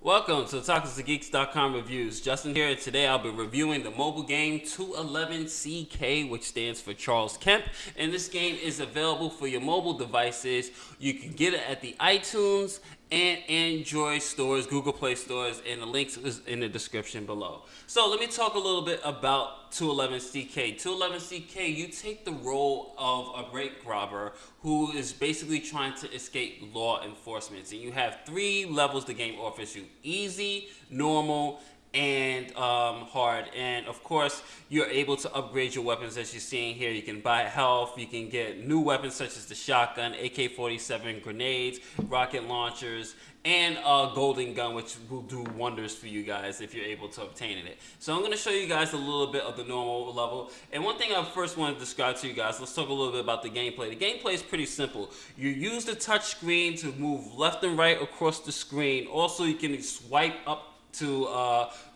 Welcome to TalkingToGeeks.com reviews. Justin here, and today I'll be reviewing the mobile game 211CK, which stands for Charles Kemp. And this game is available for your mobile devices. You can get it at the iTunes and Android stores, Google Play stores, and the links is in the description below. So let me talk a little bit about 211CK. 211CK, you take the role of a bank robber who is basically trying to escape law enforcement. And you have 3 levels the game offers you: easy, normal, and hard. And of course, you're able to upgrade your weapons as you're seeing here. You can buy health, you can get new weapons such as the shotgun, AK-47, grenades, rocket launchers, and a golden gun, which will do wonders for you guys if you're able to obtain it. So I'm going to show you guys a little bit of the normal level. And one thing I first want to describe to you guys, let's talk a little bit about the gameplay. The gameplay is pretty simple. You use the touch screen to move left and right across the screen. Also, you can swipe up to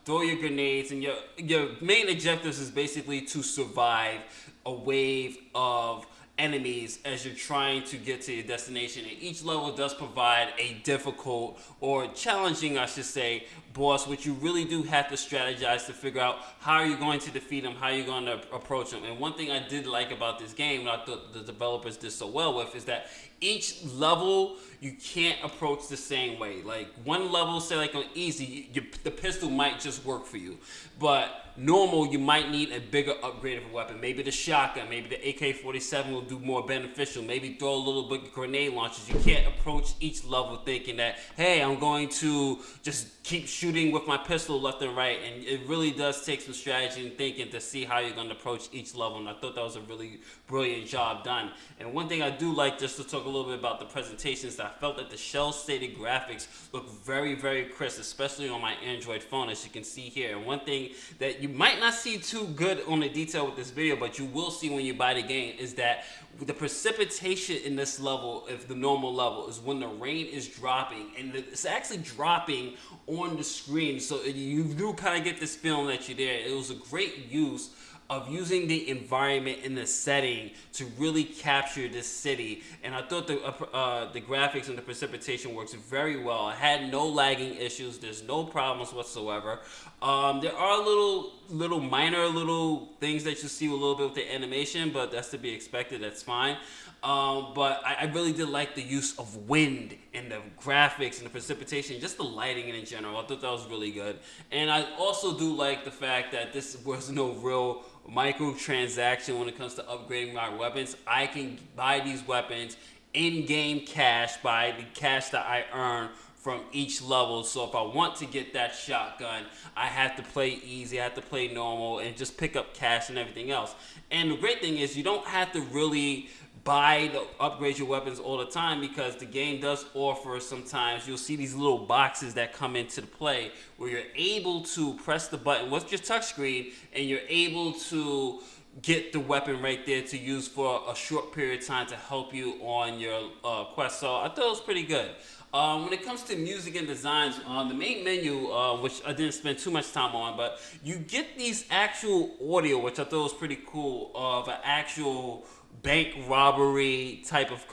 throw your grenades, and your main objectives is basically to survive a wave of enemies as you're trying to get to your destination. And each level does provide a difficult or challenging, I should say, boss, which you really do have to strategize to figure out how you're going to defeat them, how you're going to approach them. And one thing I did like about this game, and I thought the developers did so well with, is that each level you can't approach the same way. Like one level, say like on easy, the pistol might just work for you, but normal you might need a bigger upgrade of a weapon. Maybe the shotgun, maybe the AK-47 will do more beneficial. Maybe throw a little bit of grenade launchers. You can't approach each level thinking that, hey, I'm going to just keep shooting with my pistol left and right. And it really does take some strategy and thinking to see how you're going to approach each level. And I thought that was a really brilliant job done. And one thing I do like, just to talk a little bit about the presentations, I felt that the shell-shaded graphics look very, very crisp, especially on my Android phone, as you can see here. And one thing that you might not see too good on the detail with this video, but you will see when you buy the game, is that the precipitation in this level, if the normal level, is when the rain is dropping, and it's actually dropping on the screen, so you do kind of get this feeling that you're there. It was a great use of using the environment and the setting to really capture this city. And I thought the graphics and the precipitation works very well. I had no lagging issues. There's no problems whatsoever. There are little minor things that you see a little bit with the animation, but that's to be expected. That's fine. But I really did like the use of wind and the graphics and the precipitation, just the lighting in general. I thought that was really good. And I also do like the fact that this was no real microtransaction when it comes to upgrading my weapons. I can buy these weapons in-game cash by the cash that I earn from each level. So if I want to get that shotgun, I have to play easy, I have to play normal, and just pick up cash and everything else. And the great thing is you don't have to really upgrade your weapons all the time, because the game does offer, sometimes you'll see these little boxes that come into the play where you're able to press the button with your touchscreen and you're able to get the weapon right there to use for a short period of time to help you on your quest. So I thought it was pretty good. When it comes to music and designs, the main menu, which I didn't spend too much time on, but you get these actual audio, which I thought was pretty cool, of an actual bank robbery type of,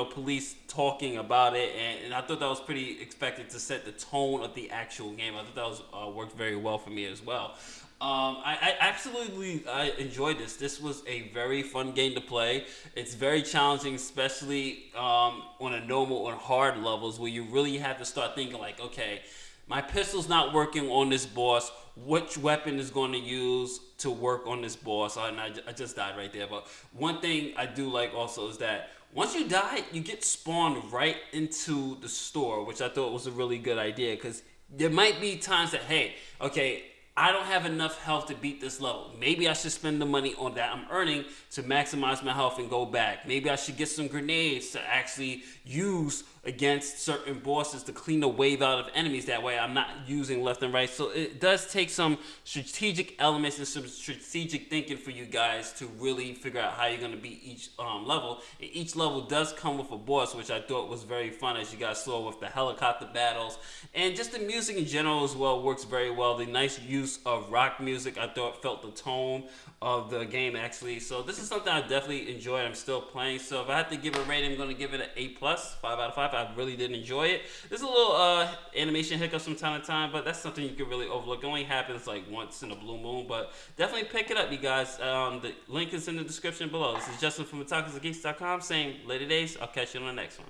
police talking about it, and I thought that was pretty expected to set the tone of the actual game. I thought that was worked very well for me as well. I absolutely enjoyed this. This was a very fun game to play. It's very challenging, especially on a normal and hard levels, where you really have to start thinking like, okay, my pistol's not working on this boss. Which weapon is going to use to work on this boss? And I just died right there. But one thing I do like also is that once you die, you get spawned right into the store, which I thought was a really good idea, because there might be times that, hey, okay, I don't have enough health to beat this level. Maybe I should spend the money on that I'm earning to maximize my health and go back. Maybe I should get some grenades to actually use against certain bosses to clean the wave out of enemies. That way I'm not using left and right. So it does take some strategic elements and some strategic thinking for you guys to really figure out how you're going to beat each level. And each level does come with a boss, which I thought was very fun, as you guys saw with the helicopter battles. And just the music in general as well works very well. The nice use of rock music, I thought, felt the tone of the game actually. So this is something I definitely enjoyed. I'm still playing. So if I have to give a rating, I'm going to give it an A+, 5 out of 5. 5. I really did enjoy it. There's a little animation hiccups from time to time, but that's something you can really overlook. It only happens like once in a blue moon, but definitely pick it up, you guys. The link is in the description below. This is Justin from otakusandgeeks.com saying later days. I'll catch you on the next one.